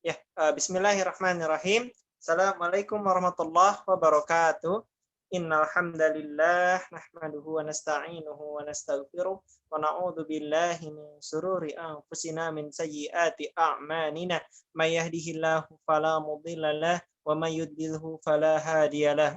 Bismillahirrahmanirrahim. Assalamualaikum warahmatullahi wabarakatuh. Innal hamdalillah nahmaduhu wa nasta'inuhu wa nastaghfiruh wa na'udzu billahi min shururi anfusina min sayyiati a'malina may yahdihillahu fala mudilla lahu wa may yudlilhu fala hadiyalah.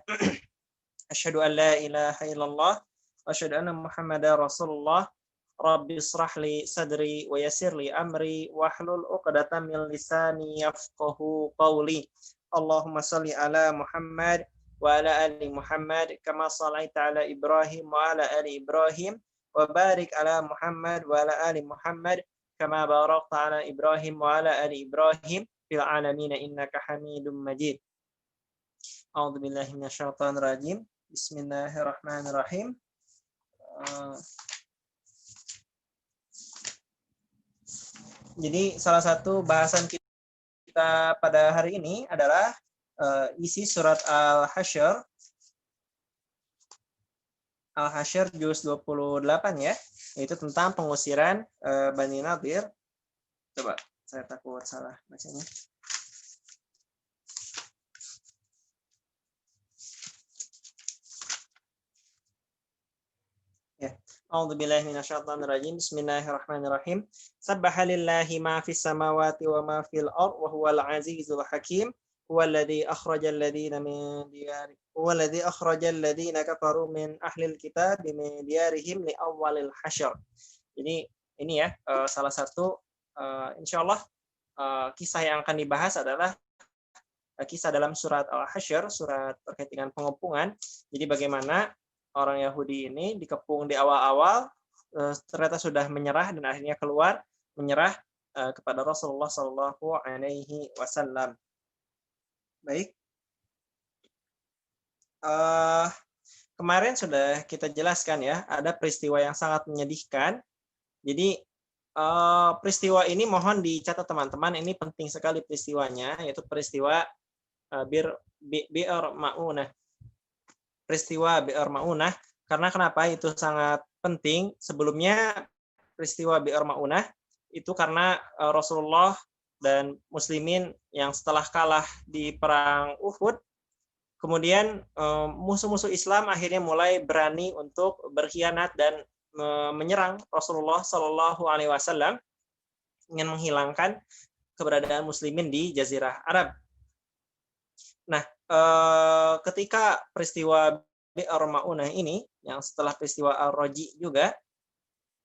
Asyhadu an la ilaha illallah wa asyhadu anna Muhammadar Rasulullah. Rabbi israh li sadri wa yassir li amri wahlul 'uqdatam min lisani yafqahu qawli. Allahumma shalli ala Muhammad wa ala ali Muhammad kama shallaita ala Ibrahim wa ala ali Ibrahim wa barik ala Muhammad wa ala ali Muhammad kama barakta ala Ibrahim wa ala ali Ibrahim fil alamin innaka Hamidum Majid. A'udzu billahi minasyaitonir rajim. Bismillahirrahmanirrahim. Jadi salah satu bahasan kita pada hari ini adalah isi surat Al-Hasyr. Al-Hasyr juz 28 ya, yaitu tentang pengusiran Bani Nadir. Coba, saya takut salah bacanya. Ya. A'udzubillahi minasyaitonir rajim. Bismillahirrahmanirrahim. Sabbaha lillahi ma fis samawati wa ma fil ard wa huwal azizul hakim. Huwallazi akhrajal ladzina min diyarihim huwallazi akhrajal ladzina kafaru min ahlil kitab min diyarihim li awwalil hasyr. Jadi ini ya salah satu insyaallah kisah yang akan dibahas adalah kisah dalam surat Al-Hasyr, surat terkait dengan pengepungan. Jadi bagaimana orang Yahudi ini dikepung di awal-awal, ternyata sudah menyerah dan akhirnya keluar menyerah kepada Rasulullah Shallallahu Alaihi Wasallam. Baik, kemarin sudah kita jelaskan ya, ada peristiwa yang sangat menyedihkan. Jadi peristiwa ini mohon dicatat teman-teman, ini penting sekali peristiwanya, yaitu peristiwa Bi'r Ma'unah. Peristiwa Bi'r Ma'unah, karena kenapa itu sangat penting? Sebelumnya peristiwa Bi'r Ma'unah itu karena Rasulullah dan muslimin yang setelah kalah di perang Uhud, kemudian musuh-musuh Islam akhirnya mulai berani untuk berkhianat dan menyerang Rasulullah Shallallahu Alaihi Wasallam, ingin menghilangkan keberadaan muslimin di Jazirah Arab. Nah, ketika peristiwa Bi'r Ma'unah ini, yang setelah peristiwa Ar-Raji juga,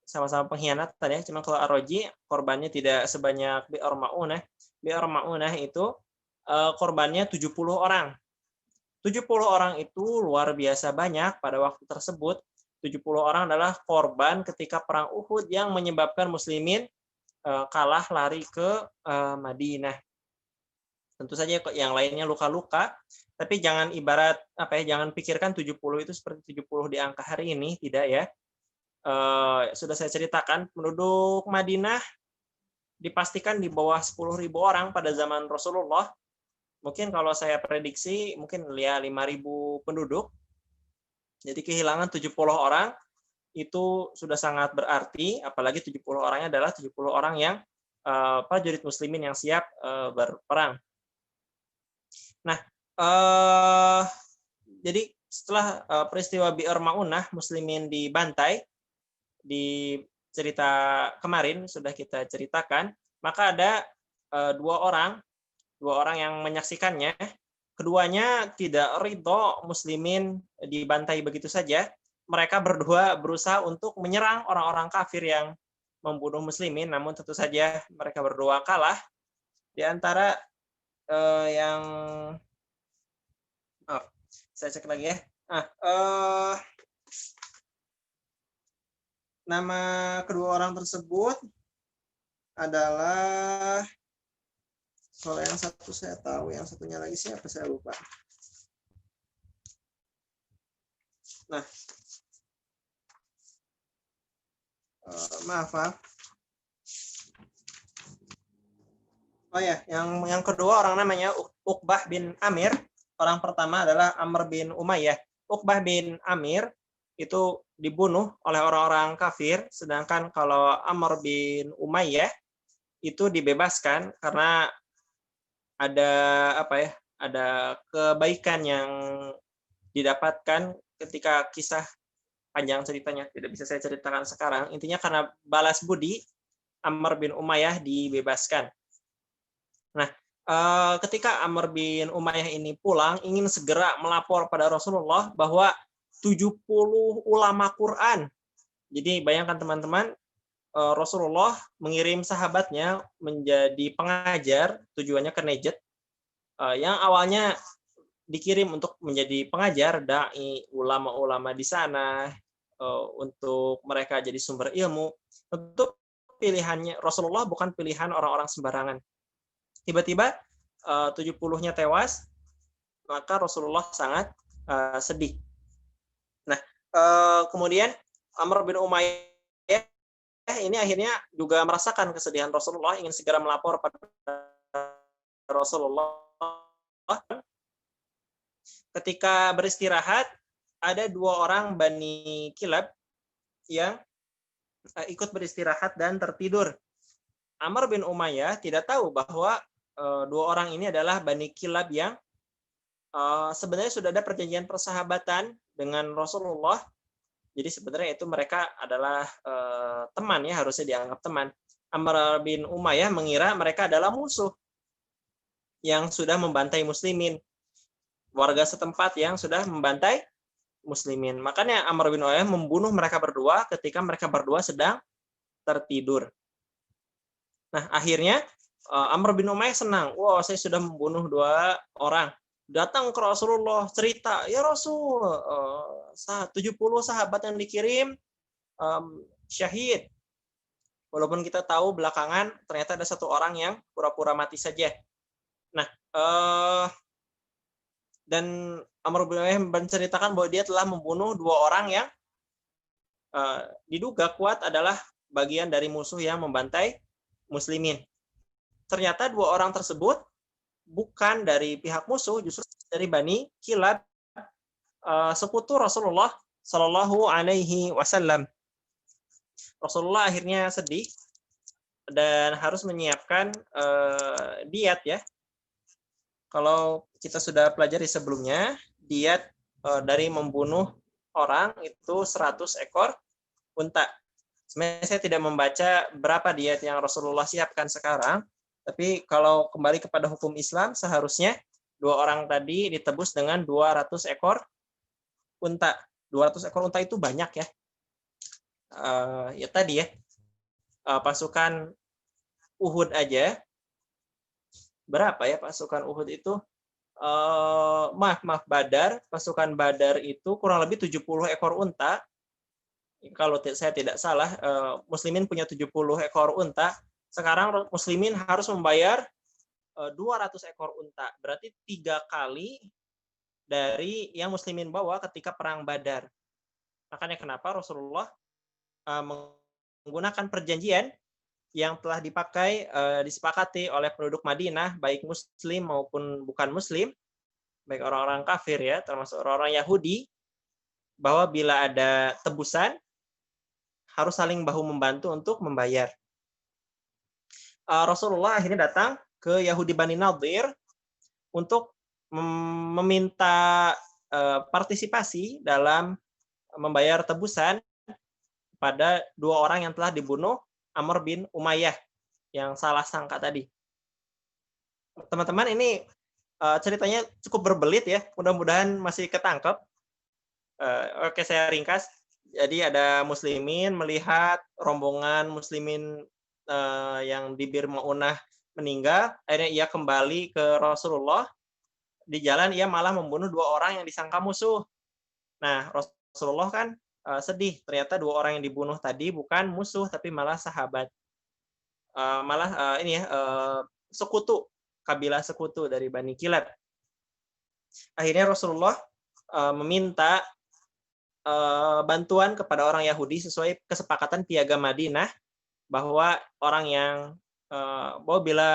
sama-sama pengkhianatan ya, cuma kalau Ar-Raji korbannya tidak sebanyak Bi'r Ma'unah. Bi'r Ma'unah itu korbannya 70 orang. 70 orang itu luar biasa banyak pada waktu tersebut. 70 orang adalah korban ketika perang Uhud yang menyebabkan muslimin kalah lari ke Madinah. Tentu saja yang lainnya luka-luka, tapi jangan jangan pikirkan 70 itu seperti 70 di angka hari ini, tidak ya. Sudah saya ceritakan, penduduk Madinah dipastikan di bawah 10.000 orang pada zaman Rasulullah. Mungkin kalau saya prediksi mungkin ya 5.000 penduduk. Jadi kehilangan 70 orang itu sudah sangat berarti, apalagi 70 orangnya adalah 70 orang yang prajurit muslimin yang siap berperang. Nah, jadi setelah peristiwa Bi'r Ma'unah, muslimin dibantai, di cerita kemarin sudah kita ceritakan, maka ada dua orang yang menyaksikannya. Keduanya tidak ridho muslimin dibantai begitu saja. Mereka berdua berusaha untuk menyerang orang-orang kafir yang membunuh muslimin, namun tentu saja mereka berdua kalah. Di antara saya cek lagi ya. Nama kedua orang tersebut adalah, kalau yang satu saya tahu, yang satunya lagi siapa saya lupa. Nah, maaf. Oh ya, yang kedua orang namanya Uqbah bin Amir. Orang pertama adalah Amr bin Umayyah. Uqbah bin Amir itu dibunuh oleh orang-orang kafir, sedangkan kalau Amr bin Umayyah itu dibebaskan karena ada apa ya? Ada kebaikan yang didapatkan ketika kisah panjang ceritanya tidak bisa saya ceritakan sekarang. Intinya karena balas budi Amr bin Umayyah dibebaskan. Nah, ketika Amr bin Umayyah ini pulang ingin segera melapor pada Rasulullah bahwa 70 ulama Quran. Jadi bayangkan teman-teman, Rasulullah mengirim sahabatnya menjadi pengajar, tujuannya ke Najd, yang awalnya dikirim untuk menjadi pengajar, dai, ulama-ulama di sana, untuk mereka jadi sumber ilmu. Tentu pilihannya Rasulullah bukan pilihan orang-orang sembarangan. Tiba-tiba 70-nya tewas, maka Rasulullah sangat sedih. Nah, kemudian Amr bin Umayyah ini akhirnya juga merasakan kesedihan Rasulullah, ingin segera melapor pada Rasulullah. Ketika beristirahat, ada 2 orang Bani Kilab yang ikut beristirahat dan tertidur. Amr bin Umayyah tidak tahu bahwa 2 orang ini adalah Bani Kilab yang sebenarnya sudah ada perjanjian persahabatan dengan Rasulullah. Jadi sebenarnya itu mereka adalah teman ya, harusnya dianggap teman. Amr bin Umayyah mengira mereka adalah musuh yang sudah membantai muslimin, warga setempat yang sudah membantai muslimin. Makanya Amr bin Umayyah membunuh mereka berdua ketika mereka berdua sedang tertidur. Nah, akhirnya Amr bin Umayyah senang. Wah, saya sudah membunuh 2 orang. Datang ke Rasulullah, cerita, ya Rasul, 70 sahabat yang dikirim syahid. Walaupun kita tahu belakangan ternyata ada 1 orang yang pura-pura mati saja. Nah, dan Amr bin Umayyah menceritakan bahwa dia telah membunuh 2 orang yang diduga kuat adalah bagian dari musuh yang membantai muslimin. Ternyata 2 orang tersebut bukan dari pihak musuh, justru dari Bani Kilab, sekutu Rasulullah Shallallahu Alaihi Wasallam. Rasulullah akhirnya sedih dan harus menyiapkan diat ya. Kalau kita sudah pelajari sebelumnya, diat dari membunuh orang itu 100 ekor unta. Sebenarnya saya tidak membaca berapa diat yang Rasulullah siapkan sekarang, tapi kalau kembali kepada hukum Islam, seharusnya 2 orang tadi ditebus dengan 200 ekor unta. 200 ekor unta itu banyak ya. Ya tadi ya, pasukan Uhud aja, berapa ya pasukan Uhud itu? Badar, pasukan Badar itu kurang lebih 70 ekor unta. Kalau saya tidak salah, muslimin punya 70 ekor unta. Sekarang muslimin harus membayar 200 ekor unta. Berarti 3 kali dari yang muslimin bawa ketika perang Badar. Makanya kenapa Rasulullah menggunakan perjanjian yang telah dipakai, disepakati oleh penduduk Madinah, baik muslim maupun bukan muslim, baik orang-orang kafir ya, termasuk orang-orang Yahudi, bahwa bila ada tebusan, harus saling bahu-membantu untuk membayar. Rasulullah akhirnya datang ke Yahudi Bani Nadir untuk meminta partisipasi dalam membayar tebusan pada 2 orang yang telah dibunuh Amr bin Umayyah yang salah sangka tadi. Teman-teman, ini ceritanya cukup berbelit ya, mudah-mudahan masih ketangkep. Oke, saya ringkas. Jadi ada muslimin melihat rombongan muslimin yang di Bir Maunah meninggal, akhirnya ia kembali ke Rasulullah. Di jalan ia malah membunuh 2 orang yang disangka musuh. Nah, Rasulullah kan sedih, ternyata 2 orang yang dibunuh tadi bukan musuh tapi malah sahabat. Sekutu, kabilah sekutu dari Bani Kilab. Akhirnya Rasulullah meminta bantuan kepada orang Yahudi sesuai kesepakatan Piagam Madinah, bahwa orang yang bahwa bila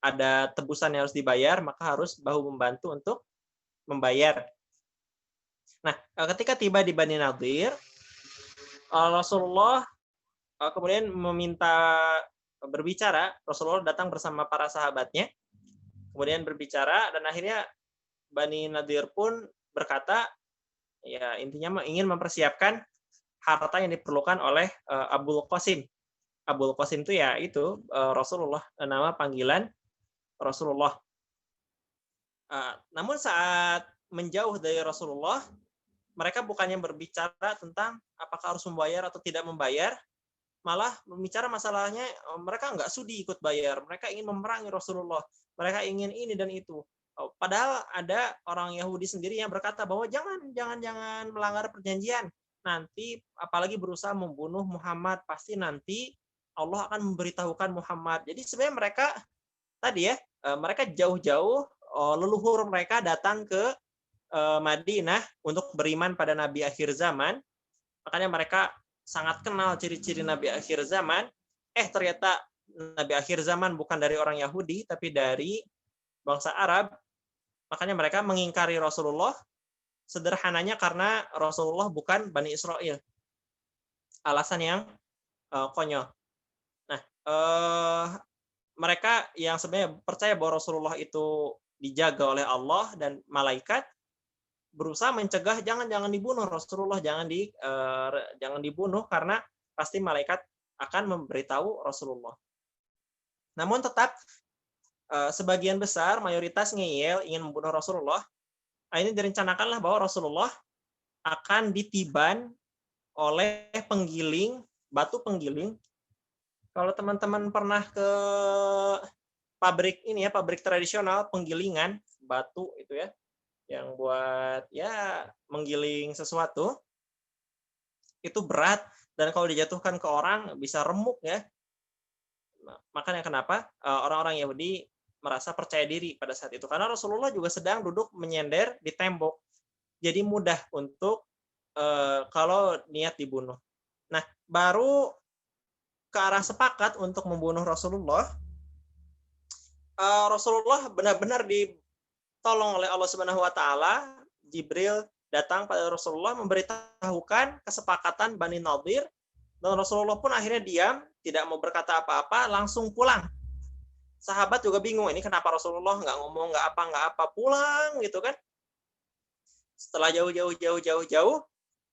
ada tebusan yang harus dibayar, maka harus bahu membantu untuk membayar. Nah, ketika tiba di Bani Nadir, Rasulullah kemudian meminta berbicara. Rasulullah datang bersama para sahabatnya, kemudian berbicara, dan akhirnya Bani Nadir pun berkata, ya intinya ingin mempersiapkan harta yang diperlukan oleh Abul Qasim. Abul Qasim itu ya itu Rasulullah, nama panggilan Rasulullah. Namun saat menjauh dari Rasulullah, mereka bukannya berbicara tentang apakah harus membayar atau tidak membayar, malah berbicara masalahnya mereka nggak sudi ikut bayar. Mereka ingin memerangi Rasulullah. Mereka ingin ini dan itu. Padahal ada orang Yahudi sendiri yang berkata bahwa jangan melanggar perjanjian. Nanti apalagi berusaha membunuh Muhammad, pasti nanti Allah akan memberitahukan Muhammad. Jadi sebenarnya mereka tadi ya, mereka jauh-jauh leluhur mereka datang ke Madinah untuk beriman pada Nabi akhir zaman. Makanya mereka sangat kenal ciri-ciri Nabi akhir zaman. Ternyata Nabi akhir zaman bukan dari orang Yahudi, tapi dari bangsa Arab. Makanya mereka mengingkari Rasulullah, sederhananya karena Rasulullah bukan Bani Israel. Alasan yang konyol. Nah, mereka yang sebenarnya percaya bahwa Rasulullah itu dijaga oleh Allah dan malaikat, berusaha mencegah jangan dibunuh Rasulullah, jangan dibunuh karena pasti malaikat akan memberitahu Rasulullah. Namun tetap sebagian besar mayoritas ngeyel ingin membunuh Rasulullah. Ini direncanakanlah bahwa Rasulullah akan ditiban oleh batu penggiling. Kalau teman-teman pernah ke pabrik ini ya, pabrik tradisional penggilingan batu itu ya, yang buat ya menggiling sesuatu, itu berat dan kalau dijatuhkan ke orang bisa remuk ya. Makanya kenapa orang-orang Yahudi merasa percaya diri pada saat itu, karena Rasulullah juga sedang duduk menyender di tembok, jadi mudah untuk kalau niat dibunuh. Nah, baru ke arah sepakat untuk membunuh Rasulullah. Rasulullah benar-benar ditolong oleh Allah Subhanahu wa taala. Jibril datang pada Rasulullah memberitahukan kesepakatan Bani Nadir, dan Rasulullah pun akhirnya diam, tidak mau berkata apa-apa, langsung pulang. Sahabat juga bingung, ini kenapa Rasulullah nggak ngomong, nggak apa, pulang gitu kan. Setelah jauh,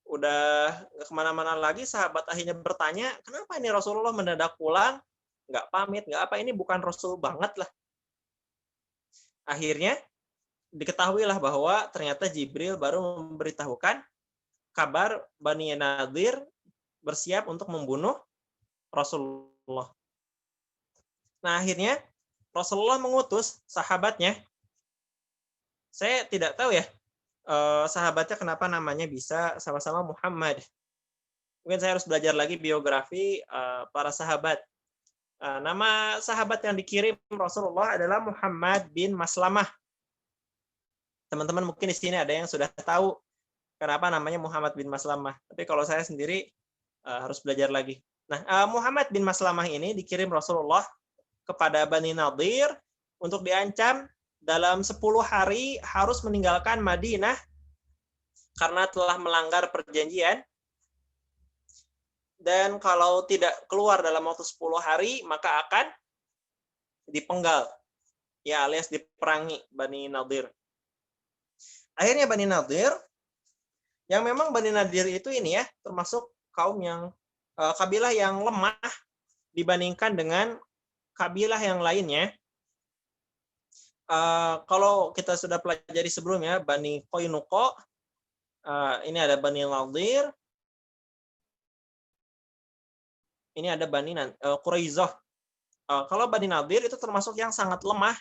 udah nggak kemana-mana lagi, sahabat akhirnya bertanya, kenapa ini Rasulullah mendadak pulang, nggak pamit, nggak apa, ini bukan Rasul banget lah. Akhirnya diketahuilah bahwa ternyata Jibril baru memberitahukan kabar Bani Nadir bersiap untuk membunuh Rasulullah. Nah, akhirnya Rasulullah mengutus sahabatnya. Saya tidak tahu ya, sahabatnya kenapa namanya bisa sama-sama Muhammad. Mungkin saya harus belajar lagi biografi para sahabat. Nama sahabat yang dikirim Rasulullah adalah Muhammad bin Maslamah. Teman-teman mungkin di sini ada yang sudah tahu kenapa namanya Muhammad bin Maslamah. Tapi kalau saya sendiri harus belajar lagi. Nah, Muhammad bin Maslamah ini dikirim Rasulullah kepada Bani Nadir untuk diancam dalam 10 hari harus meninggalkan Madinah karena telah melanggar perjanjian. Dan kalau tidak keluar dalam waktu 10 hari, maka akan dipenggal. Ya, alias diperangi Bani Nadir. Akhirnya Bani Nadir, yang memang Bani Nadir itu ini ya, termasuk kaum yang, kabilah yang lemah dibandingkan dengan kabilah yang lainnya. Kalau kita sudah pelajari sebelumnya, Bani Qainuqa, ini ada Bani Nadir, ini ada Bani Quraizah. Kalau Bani Nadir itu termasuk yang sangat lemah,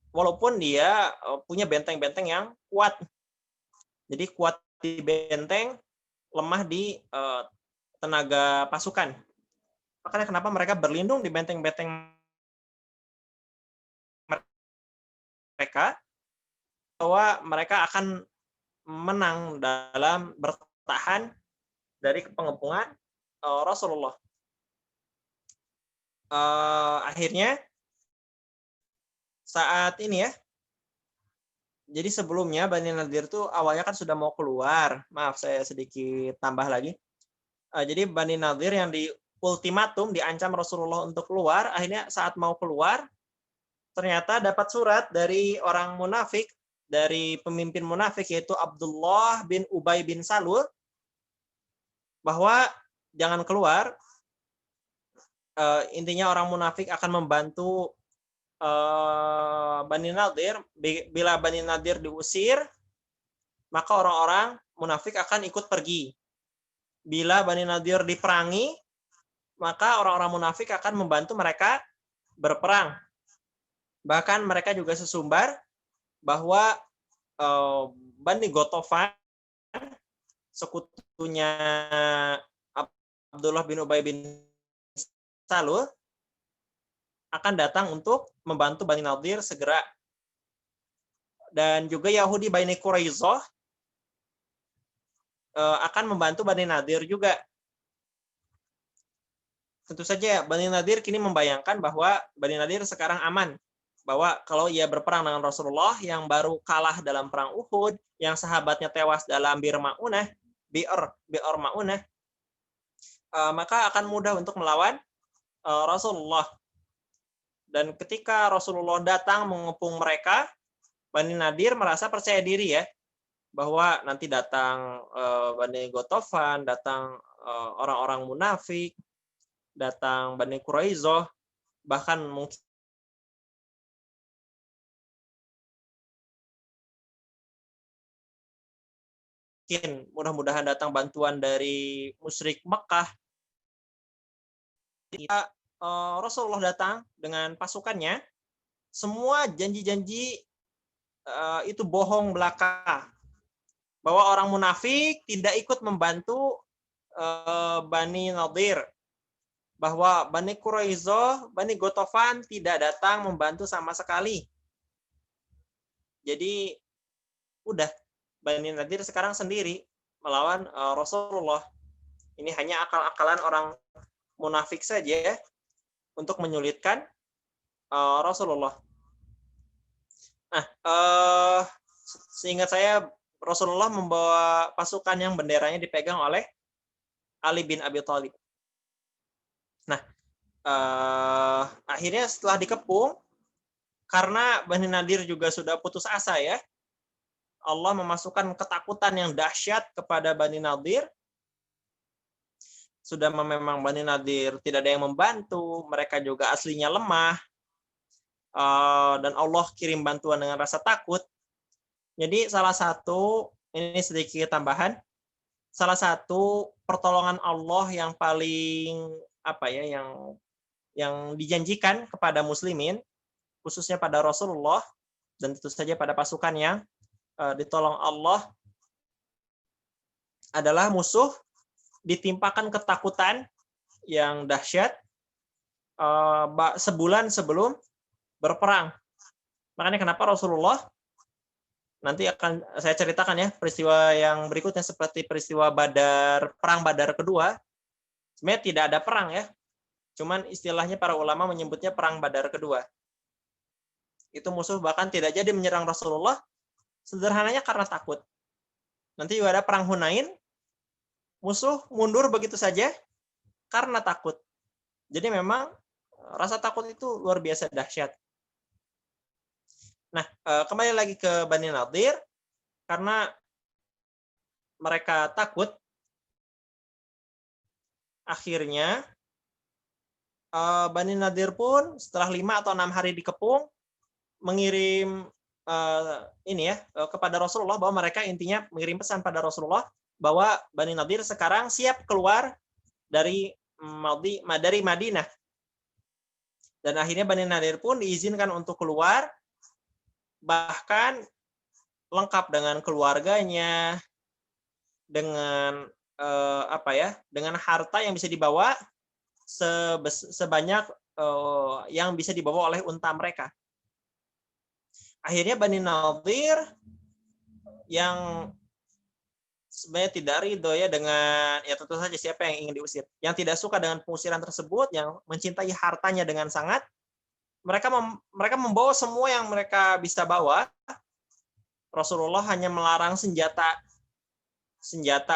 walaupun dia punya benteng-benteng yang kuat. Jadi kuat di benteng, lemah di tenaga pasukan. Makanya kenapa mereka berlindung di benteng-benteng mereka, bahwa mereka akan menang dalam bertahan dari pengepungan Rasulullah. Akhirnya saat ini ya, jadi sebelumnya Bani Nadir tuh awalnya kan sudah mau keluar. Maaf, saya sedikit tambah lagi. Jadi Bani Nadir yang di ultimatum diancam Rasulullah untuk keluar, akhirnya saat mau keluar, ternyata dapat surat dari orang munafik, dari pemimpin munafik yaitu Abdullah bin Ubay bin Salul, bahwa jangan keluar. Intinya orang munafik akan membantu Bani Nadir. Bila Bani Nadir diusir, maka orang-orang munafik akan ikut pergi. Bila Bani Nadir diperangi, maka orang-orang munafik akan membantu mereka berperang. Bahkan mereka juga sesumbar bahwa Bani Gotofan, sekutunya Abdullah bin Ubay bin Salul, akan datang untuk membantu Bani Nadir segera. Dan juga Yahudi Bani Quraizoh akan membantu Bani Nadir juga. Tentu saja Bani Nadir kini membayangkan bahwa Bani Nadir sekarang aman. Bahwa kalau ia berperang dengan Rasulullah yang baru kalah dalam perang Uhud, yang sahabatnya tewas dalam Bir Ma'unah, maka akan mudah untuk melawan Rasulullah. Dan ketika Rasulullah datang mengepung mereka, Bani Nadir merasa percaya diri ya, bahwa nanti datang Bani Gotofan, datang orang-orang munafik, datang Bani Quraizoh, bahkan mungkin mudah-mudahan datang bantuan dari musyrik Mekah. Ketika Rasulullah datang dengan pasukannya, semua janji-janji itu bohong belaka. Bahwa orang munafik tidak ikut membantu Bani Nadir. Bahwa Bani Quraizoh, Bani Gotofan tidak datang membantu sama sekali. Jadi udah, Bani Nadir sekarang sendiri melawan Rasulullah. Ini hanya akal-akalan orang munafik saja ya, untuk menyulitkan Rasulullah. Nah, seingat saya Rasulullah membawa pasukan yang benderanya dipegang oleh Ali bin Abi Thalib. Nah, akhirnya setelah dikepung, karena Bani Nadir juga sudah putus asa ya, Allah memasukkan ketakutan yang dahsyat kepada Bani Nadir. Sudah memang Bani Nadir tidak ada yang membantu, mereka juga aslinya lemah, dan Allah kirim bantuan dengan rasa takut. Jadi salah satu, ini sedikit tambahan, salah satu pertolongan Allah yang paling yang dijanjikan kepada muslimin, khususnya pada Rasulullah dan tentu saja pada pasukan yang ditolong Allah, adalah musuh ditimpakan ketakutan yang dahsyat sebulan sebelum berperang. Makanya kenapa Rasulullah, nanti akan saya ceritakan ya peristiwa yang berikutnya, seperti peristiwa perang Badar kedua. Sebenarnya tidak ada perang ya, cuman istilahnya para ulama menyebutnya perang Badar kedua. Itu musuh bahkan tidak jadi menyerang Rasulullah, sederhananya karena takut. Nanti juga ada perang Hunain, musuh mundur begitu saja karena takut. Jadi memang rasa takut itu luar biasa dahsyat. Nah, kembali lagi ke Bani Nadir, karena mereka takut, akhirnya Bani Nadir pun setelah 5 atau 6 hari dikepung, mengirim kepada Rasulullah, bahwa mereka intinya mengirim pesan pada Rasulullah bahwa Bani Nadir sekarang siap keluar dari Madinah. Dan akhirnya Bani Nadir pun diizinkan untuk keluar, bahkan lengkap dengan keluarganya, dengan dengan harta yang bisa dibawa sebanyak yang bisa dibawa oleh unta mereka. Akhirnya Bani Nadir yang sebenarnya tidak ridho ya dengan, ya tentu saja siapa yang ingin diusir, yang tidak suka dengan pengusiran tersebut, yang mencintai hartanya dengan sangat, mereka membawa semua yang mereka bisa bawa. Rasulullah hanya melarang senjata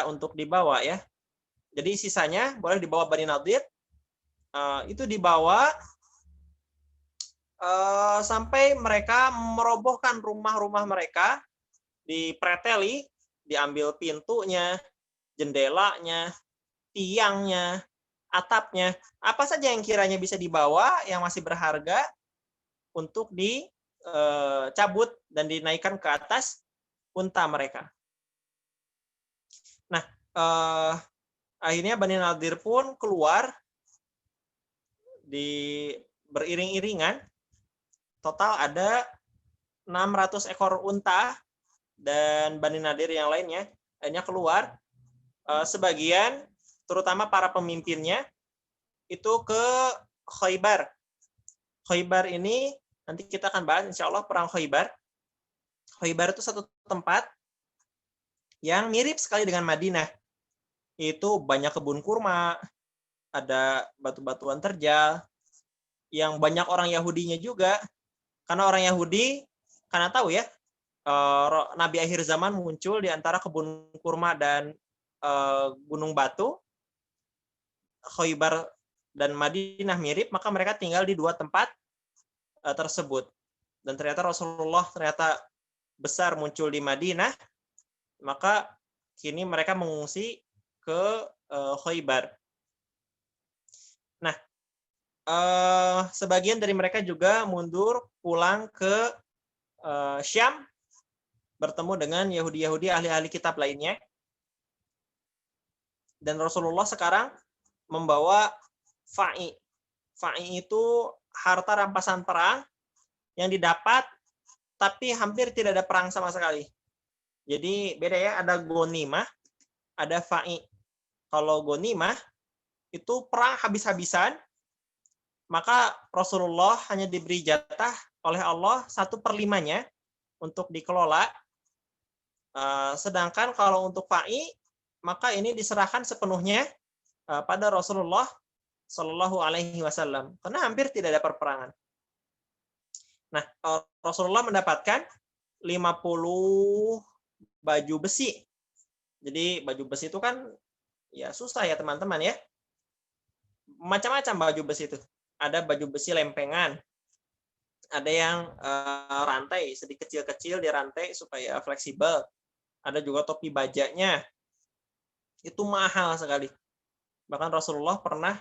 untuk dibawa ya. Jadi sisanya boleh dibawa Bani Nadir. Itu dibawa sampai mereka merobohkan rumah-rumah mereka, dipreteli, diambil pintunya, jendelanya, tiangnya, atapnya, apa saja yang kiranya bisa dibawa yang masih berharga untuk dicabut dan dinaikkan ke atas unta mereka. Nah, akhirnya Bani Nadir pun keluar beriring-iringan. Total ada 600 ekor unta dan Bani Nadir yang lainnya akhirnya keluar. Sebagian, terutama para pemimpinnya, itu ke Khaybar. Khaybar ini nanti kita akan bahas insya Allah perang Khaybar. Khaybar itu satu tempat yang mirip sekali dengan Madinah. Itu banyak kebun kurma, ada batu-batuan terjal, yang banyak orang Yahudinya juga. Karena orang Yahudi, karena tahu ya, Nabi akhir zaman muncul di antara kebun kurma dan gunung batu. Khaybar dan Madinah mirip, maka mereka tinggal di dua tempat tersebut. Dan ternyata Rasulullah besar muncul di Madinah, maka kini mereka mengungsi ke Khaybar. Nah, sebagian dari mereka juga mundur pulang ke Syam, bertemu dengan Yahudi-Yahudi ahli-ahli kitab lainnya. Dan Rasulullah sekarang membawa fa'i. Fa'i itu harta rampasan perang yang didapat tapi hampir tidak ada perang sama sekali. Jadi beda ya, ada gonimah, ada fa'i. Kalau gonimah itu perang habis-habisan, maka Rasulullah hanya diberi jatah oleh Allah 1/5-nya untuk dikelola. Sedangkan kalau untuk fa'i, maka ini diserahkan sepenuhnya pada Rasulullah Shallallahu Alaihi Wasallam, karena hampir tidak ada perperangan. Nah, Rasulullah mendapatkan 50 baju besi. Jadi baju besi itu kan ya susah ya teman-teman ya. Macam-macam baju besi itu. Ada baju besi lempengan, ada yang rantai, sedikit kecil-kecil di rantai supaya fleksibel. Ada juga topi bajanya. Itu mahal sekali. Bahkan Rasulullah pernah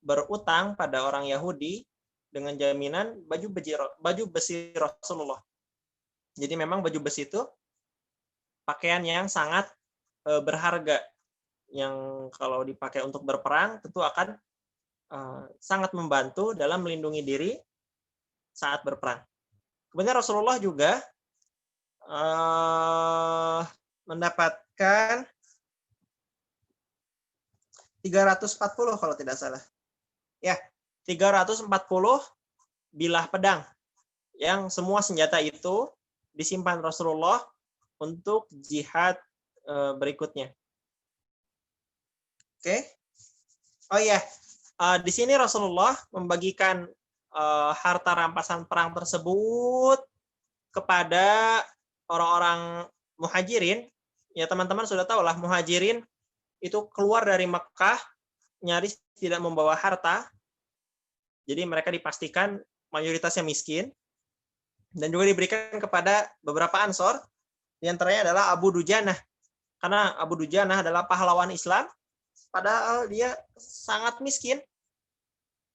berutang pada orang Yahudi dengan jaminan baju besi Rasulullah. Jadi memang baju besi itu pakaian yang sangat berharga, yang kalau dipakai untuk berperang tentu akan sangat membantu dalam melindungi diri saat berperang. Kemudian Rasulullah juga mendapatkan 340 kalau tidak salah. Ya, 340 bilah pedang yang semua senjata itu disimpan Rasulullah untuk jihad berikutnya. Oke. Oh iya, di sini Rasulullah membagikan harta rampasan perang tersebut kepada orang-orang muhajirin. Ya teman-teman sudah tahu lah, muhajirin itu keluar dari Mekah nyaris tidak membawa harta. Jadi mereka dipastikan mayoritasnya miskin. Dan juga diberikan kepada beberapa ansor. Di antaranya adalah Abu Dujanah. Karena Abu Dujanah adalah pahlawan Islam, padahal dia sangat miskin.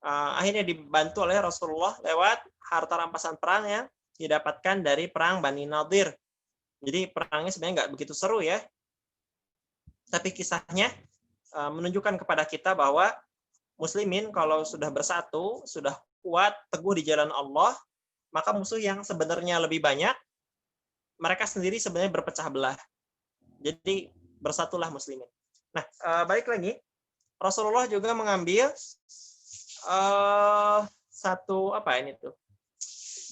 Akhirnya dibantu oleh Rasulullah lewat harta rampasan perang yang didapatkan dari perang Bani Nadir. Jadi perangnya sebenarnya nggak begitu seru ya. Tapi kisahnya menunjukkan kepada kita bahwa muslimin kalau sudah bersatu, sudah kuat, teguh di jalan Allah, maka musuh yang sebenarnya lebih banyak, mereka sendiri sebenarnya berpecah belah. Jadi bersatulah muslimin. Nah, balik lagi, Rasulullah juga mengambil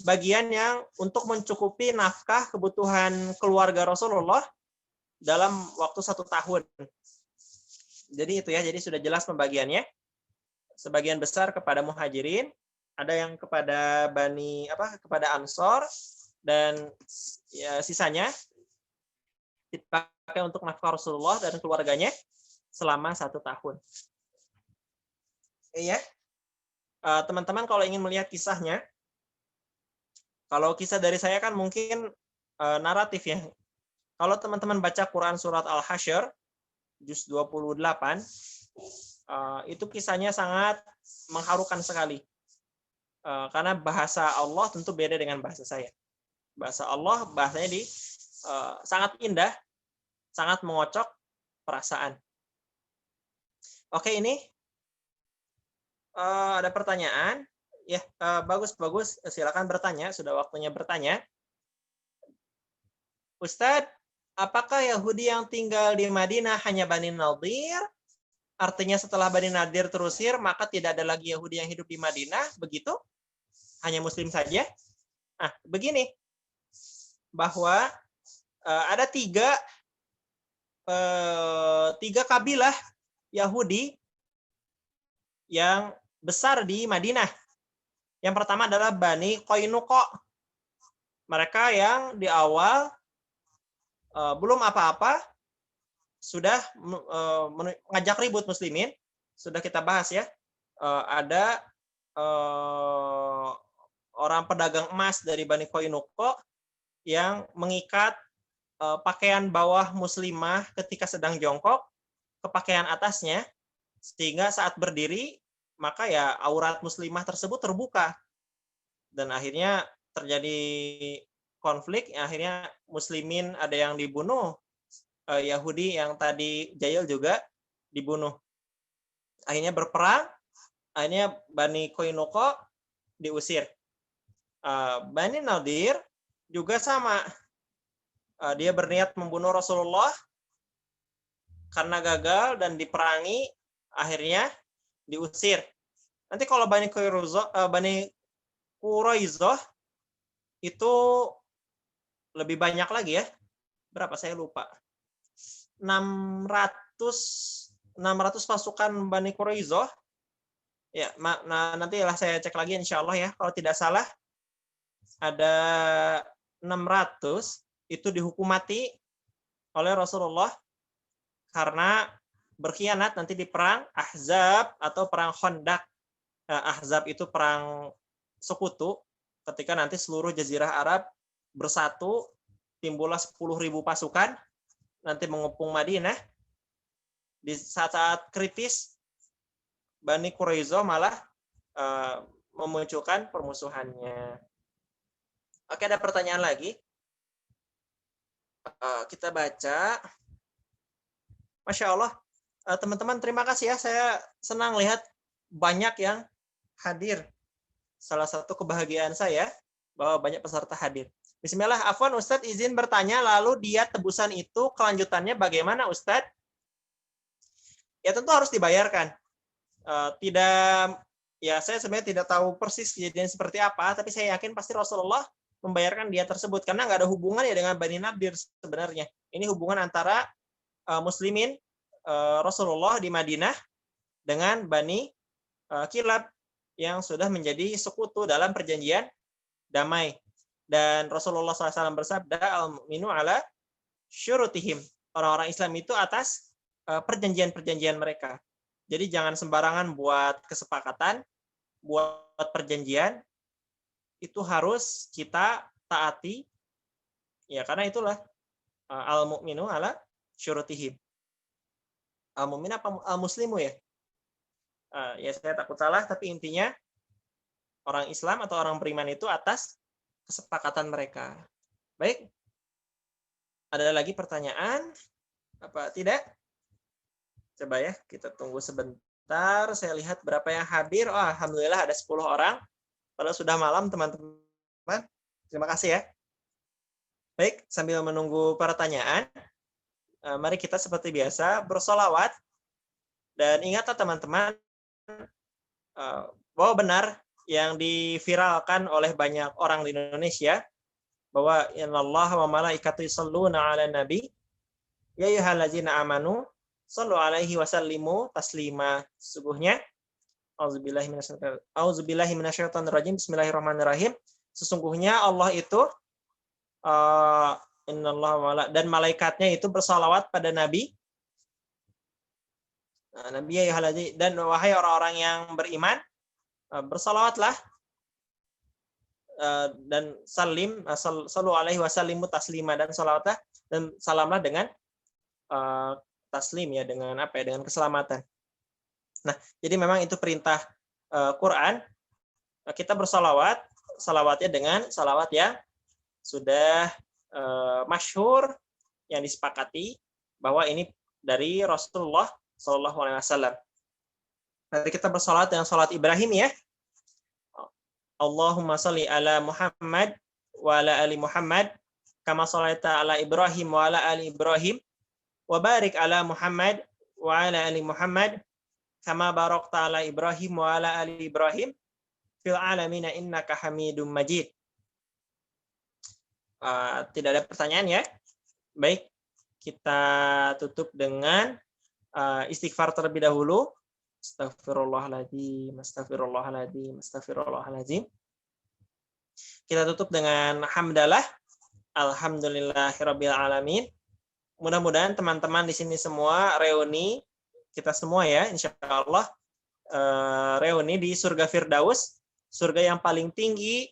bagian yang untuk mencukupi nafkah kebutuhan keluarga Rasulullah dalam waktu 1 tahun. Jadi itu ya, jadi sudah jelas pembagiannya. Sebagian besar kepada muhajirin, ada yang kepada kepada ansor, dan ya, sisanya dipakai untuk nafkah Rasulullah dan keluarganya selama 1 tahun. Iya. Teman-teman kalau ingin melihat kisahnya, kalau kisah dari saya kan mungkin naratif ya. Kalau teman-teman baca Quran surat Al-Hasyr, juz 28, itu kisahnya sangat mengharukan sekali. Karena bahasa Allah tentu beda dengan bahasa saya. Bahasa Allah, bahasanya sangat indah, sangat mengocok perasaan. Oke, ini ada pertanyaan. Ya, bagus. Silakan bertanya. Sudah waktunya bertanya. Ustadz, apakah Yahudi yang tinggal di Madinah hanya Bani Nadir? Artinya setelah Bani Nadir terusir, maka tidak ada lagi Yahudi yang hidup di Madinah? Begitu? Hanya Muslim saja? Nah, begini. Bahwa ada tiga kabilah Yahudi yang besar di Madinah. Yang pertama adalah Bani Qainuqa. Mereka yang di awal belum apa-apa sudah mengajak ribut muslimin. Sudah kita bahas ya. Ada orang pedagang emas dari Bani Qainuqa yang mengikat pakaian bawah muslimah ketika sedang jongkok ke pakaian atasnya, sehingga saat berdiri maka ya aurat muslimah tersebut terbuka, dan akhirnya terjadi konflik. Akhirnya muslimin ada yang dibunuh, Yahudi yang tadi jahil juga dibunuh. Akhirnya berperang, akhirnya Bani Qainuqa diusir. Bani Nadir juga sama, dia berniat membunuh Rasulullah karena gagal dan diperangi, akhirnya diusir. Nanti kalau Bani Quraizoh itu lebih banyak lagi ya. Berapa saya lupa. 600 pasukan Bani Quraizoh. Ya, nah nantilah saya cek lagi insya Allah ya. Kalau tidak salah ada 600 itu dihukum mati oleh Rasulullah karena berkhianat nanti di perang Ahzab atau perang Khandaq. Ahzab itu perang sekutu, ketika nanti seluruh jazirah Arab bersatu, timbullah 10.000 pasukan nanti mengepung Madinah. Di saat-saat kritis Bani Quraizoh malah memunculkan permusuhannya. Oke, ada pertanyaan lagi. Kita baca. Masya Allah, teman-teman terima kasih ya. Saya senang lihat banyak yang hadir. Salah satu kebahagiaan saya bahwa banyak peserta hadir. Bismillah, afwan Ustadz izin bertanya, lalu diat tebusan itu kelanjutannya bagaimana Ustadz? Ya tentu harus dibayarkan. Tidak, ya saya sebenarnya tidak tahu persis kejadian seperti apa, tapi saya yakin pasti Rasulullah membayarkan diat tersebut karena nggak ada hubungan ya dengan Bani Nadir sebenarnya. Ini hubungan antara muslimin Rasulullah di Madinah dengan Bani Kilab yang sudah menjadi sekutu dalam perjanjian damai. Dan Rasulullah SAW bersabda, al-mu'minu ala syurutihim. Orang-orang Islam itu atas perjanjian-perjanjian mereka. Jadi jangan sembarangan buat kesepakatan, buat perjanjian, itu harus kita taati. Ya karena itulah al-mu'minu ala syurutihim. Al-mu'min apa al-muslimu ya? Ya saya takut salah, tapi intinya orang Islam atau orang beriman itu atas kesepakatan mereka. Baik. Ada lagi pertanyaan? Apa tidak? Coba ya, kita tunggu sebentar. Saya lihat berapa yang hadir. Oh, alhamdulillah ada 10 orang. Padahal sudah malam, teman-teman. Terima kasih ya. Baik, sambil menunggu pertanyaan, mari kita seperti biasa bersolawat. Dan ingatlah teman-teman, bahwa benar yang diviralkan oleh banyak orang di Indonesia, bahwa innallaha wa malaikatahu yusholluna 'alan nabi ya ayyuhallazina amanu shallu 'alaihi wa sallimu taslima. Sesungguhnya auzubillahi minasyaitonir rajim, bismillahirrahmanirrahim. Sesungguhnya Allah itu innallaha dan malaikatnya itu bersalawat pada nabi. Nabi ya ayyuhallazina, dan wahai orang-orang yang beriman, bersalawatlah dan salim, sallu alaihi wasallimu taslima, dan salawatlah dan salamlah dengan taslim ya, dengan apa ya, dengan keselamatan. Nah, jadi memang itu perintah Quran. Kita bersalawat, salawatnya dengan salawat yang sudah masyhur, yang disepakati bahwa ini dari Rasulullah Shallallahu Alaihi Wasallam. Nanti kita bersalawat dengan salat Ibrahim ya. Allahumma sholli ala Muhammad wa ala ali Muhammad kama sholaita ala Ibrahim wa ala ali Ibrahim wa barik ala Muhammad wa ala ali Muhammad kama barakta ala Ibrahim wa ala ali Ibrahim fil alamin innaka Hamidum Majid. Tidak ada pertanyaan ya. Baik, kita tutup dengan istighfar terlebih dahulu. Astagfirullahaladzim, astagfirullahaladzim, astagfirullahaladzim. Kita tutup dengan hamdalah. Alhamdulillahirabbil alamin. Mudah-mudahan teman-teman di sini semua reuni, kita semua ya, insya Allah reuni di surga Firdaus, surga yang paling tinggi,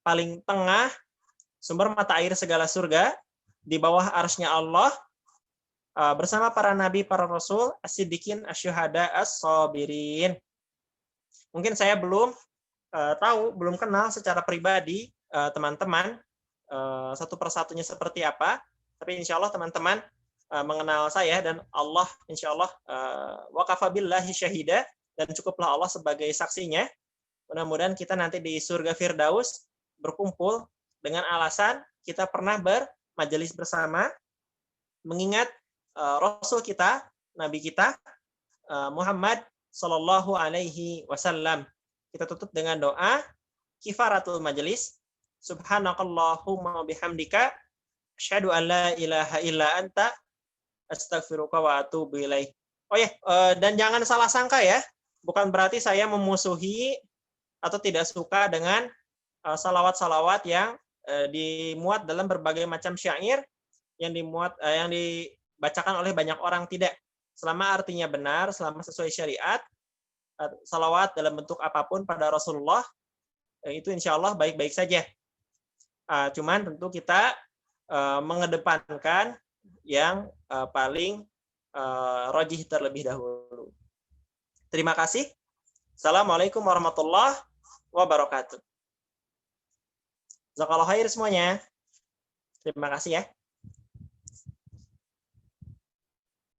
paling tengah, sumber mata air segala surga, di bawah arsy-Nya Allah, bersama para nabi, para rasul, as-siddiqin, asyuhada, as-sabirin. Mungkin saya belum tahu, belum kenal secara pribadi teman-teman satu persatunya seperti apa, tapi insya Allah teman-teman mengenal saya, dan Allah insya Allah wa kafa billahi syahida, dan cukuplah Allah sebagai saksinya. Mudah-mudahan kita nanti di surga Firdaus berkumpul dengan alasan kita pernah bermajelis bersama, mengingat Rasul kita, Nabi kita, Muhammad Sallallahu Alaihi Wasallam. Kita tutup dengan doa kifaratul majelis. Subhanakallahumma bihamdika, asyhadu an la ilaha illa anta, astaghfiruka wa atubu ilaih. Oh ya, dan jangan salah sangka ya, bukan berarti saya memusuhi atau tidak suka dengan salawat-salawat yang dimuat dalam berbagai macam syair yang dibacakan oleh banyak orang. Tidak. Selama artinya benar, selama sesuai syariat, salawat dalam bentuk apapun pada Rasulullah, itu insya Allah baik-baik saja. Cuman tentu kita mengedepankan yang paling rajih terlebih dahulu. Terima kasih. Assalamualaikum warahmatullahi wabarakatuh. Jazakallahu khair semuanya. Terima kasih ya.